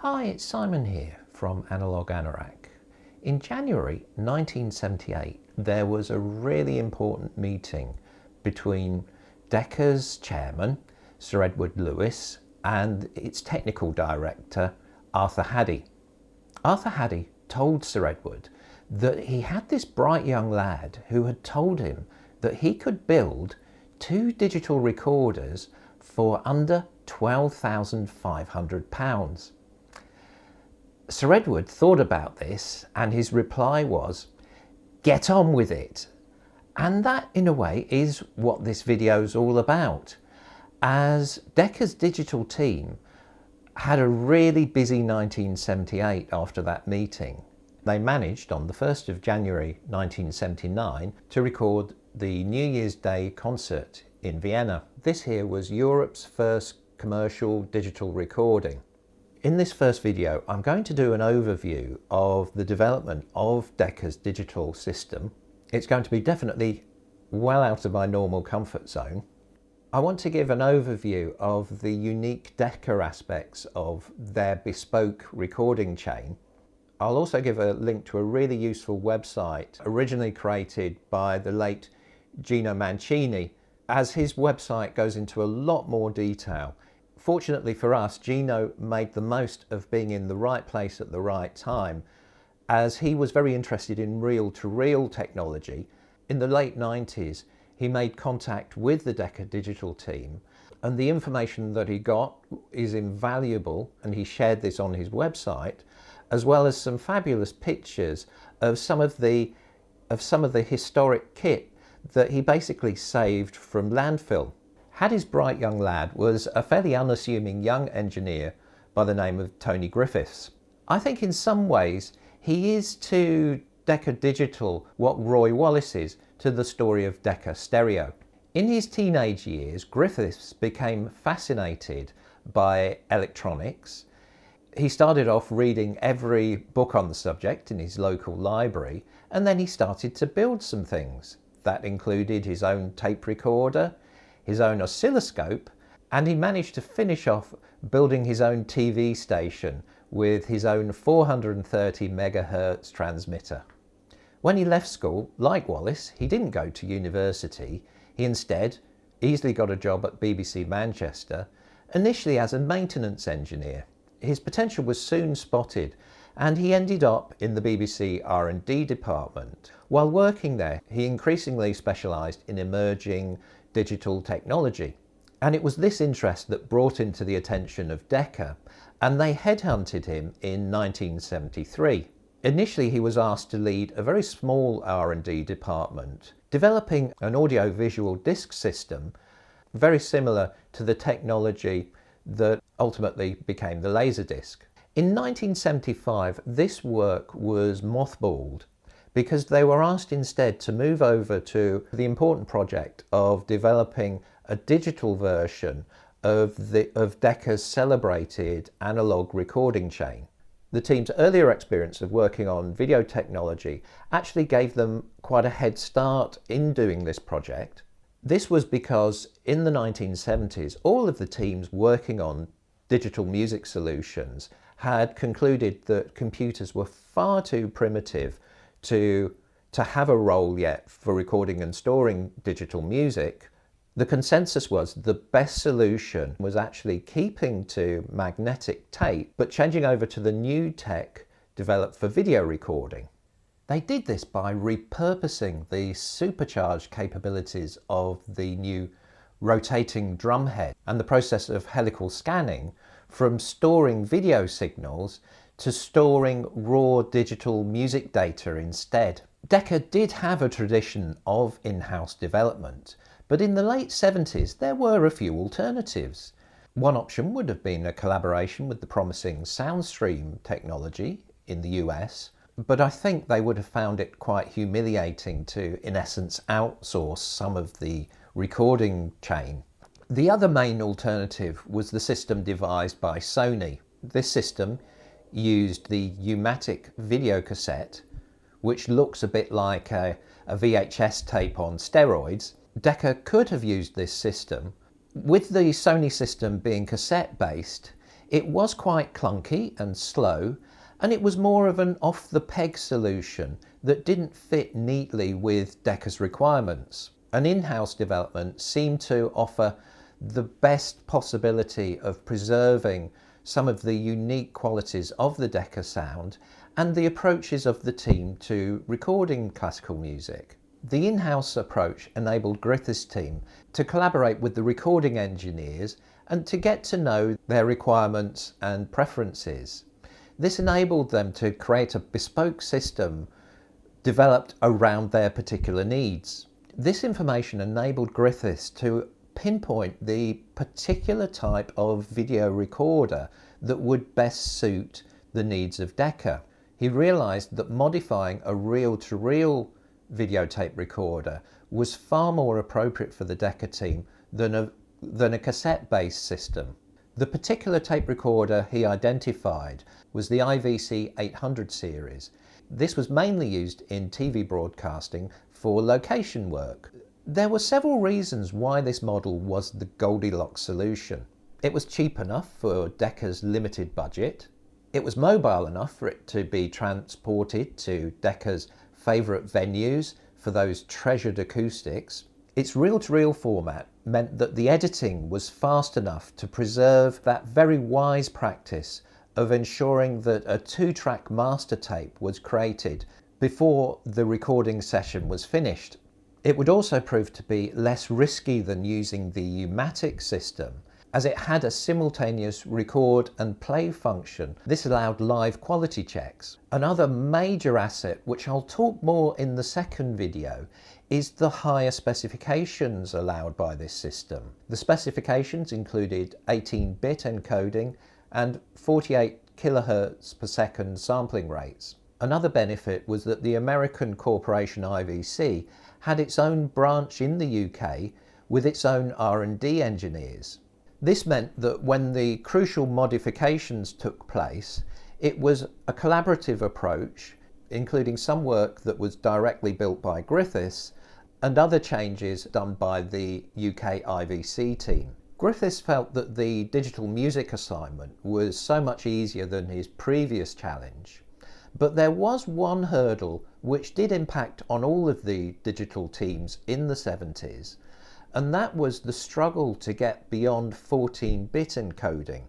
Hi, it's Simon here from Analog Anorak. In January 1978, there was a really important meeting between Decca's chairman, Sir Edward Lewis, and its technical director, Arthur Haddy. Arthur Haddy told Sir Edward that he had this bright young lad who had told him that he could build 2 digital recorders for under £12,500. Sir Edward thought about this and his reply was, "Get on with it." And that, in a way, is what this video is all about. As Decca's digital team had a really busy 1978 after that meeting, they managed on the 1st of January 1979 to record the New Year's Day concert in Vienna. This here was Europe's first commercial digital recording. In this first video, I'm going to do an overview of the development of Decca's digital system. It's going to be definitely well out of my normal comfort zone. I want to give an overview of the unique Decca aspects of their bespoke recording chain. I'll also give a link to a really useful website originally created by the late Gino Mancini, as his website goes into a lot more detail. Fortunately for us, Gino made the most of being in the right place at the right time, as he was very interested in reel-to-reel technology. In the late 90s, he made contact with the Decca Digital Team, and the information that he got is invaluable, and he shared this on his website, as well as some fabulous pictures of some of the historic kit that he basically saved from landfill. Haddy's bright young lad was a fairly unassuming young engineer by the name of Tony Griffiths. I think in some ways he is to Decca Digital what Roy Wallace is to the story of Decca Stereo. In his teenage years, Griffiths became fascinated by electronics. He started off reading every book on the subject in his local library, and then he started to build some things. That included his own tape recorder, his own oscilloscope, and he managed to finish off building his own TV station with his own 430 megahertz transmitter. When he left school, like Wallace, he didn't go to university. He instead easily got a job at BBC Manchester, initially as a maintenance engineer. His potential was soon spotted, and he ended up in the BBC R&D department. While working there, he increasingly specialised in emerging digital technology. And it was this interest that brought him to the attention of Decca, and they headhunted him in 1973. Initially, he was asked to lead a very small R&D department, developing an audio-visual disc system very similar to the technology that ultimately became the Laserdisc. In 1975, this work was mothballed because they were asked instead to move over to the important project of developing a digital version of Decca's celebrated analog recording chain. The team's earlier experience of working on video technology actually gave them quite a head start in doing this project. This was because in the 1970s, all of the teams working on digital music solutions had concluded that computers were far too primitive to have a role yet for recording and storing digital music. The consensus was the best solution was actually keeping to magnetic tape, but changing over to the new tech developed for video recording. They did this by repurposing the supercharged capabilities of the new rotating drumhead and the process of helical scanning from storing video signals to storing raw digital music data instead. Decca did have a tradition of in-house development, but in the late 70s there were a few alternatives. One option would have been a collaboration with the promising Soundstream technology in the US, but I think they would have found it quite humiliating to, in essence, outsource some of the recording chain. The other main alternative was the system devised by Sony. This system used the U-matic video cassette, which looks a bit like a VHS tape on steroids. Decca could have used this system. With the Sony system being cassette based, It was quite clunky and slow, and it was more of an off-the-peg solution that didn't fit neatly with Decca's requirements. An in-house development seemed to offer the best possibility of preserving some of the unique qualities of the Decca sound and the approaches of the team to recording classical music. The in-house approach enabled Griffiths' team to collaborate with the recording engineers and to get to know their requirements and preferences. This enabled them to create a bespoke system developed around their particular needs. This information enabled Griffiths to pinpoint the particular type of video recorder that would best suit the needs of Decca. He realized that modifying a reel-to-reel videotape recorder was far more appropriate for the Decca team than a cassette-based system. The particular tape recorder he identified was the IVC 800 series. This was mainly used in TV broadcasting for location work. There were several reasons why this model was the Goldilocks solution. It was cheap enough for Decca's limited budget. It was mobile enough for it to be transported to Decca's favourite venues for those treasured acoustics. Its reel-to-reel format meant that the editing was fast enough to preserve that very wise practice of ensuring that a 2-track master tape was created before the recording session was finished. It would also prove to be less risky than using the U-matic system, as it had a simultaneous record and play function. This allowed live quality checks. Another major asset, which I'll talk more in the second video, is the higher specifications allowed by this system. The specifications included 18-bit encoding and 48 kilohertz per second sampling rates. Another benefit was that the American corporation IVC had its own branch in the UK with its own R&D engineers. This meant that when the crucial modifications took place, it was a collaborative approach, including some work that was directly built by Griffiths and other changes done by the UK IVC team. Griffiths felt that the digital music assignment was so much easier than his previous challenge, but there was one hurdle which did impact on all of the digital teams in the 70s, and that was the struggle to get beyond 14-bit encoding.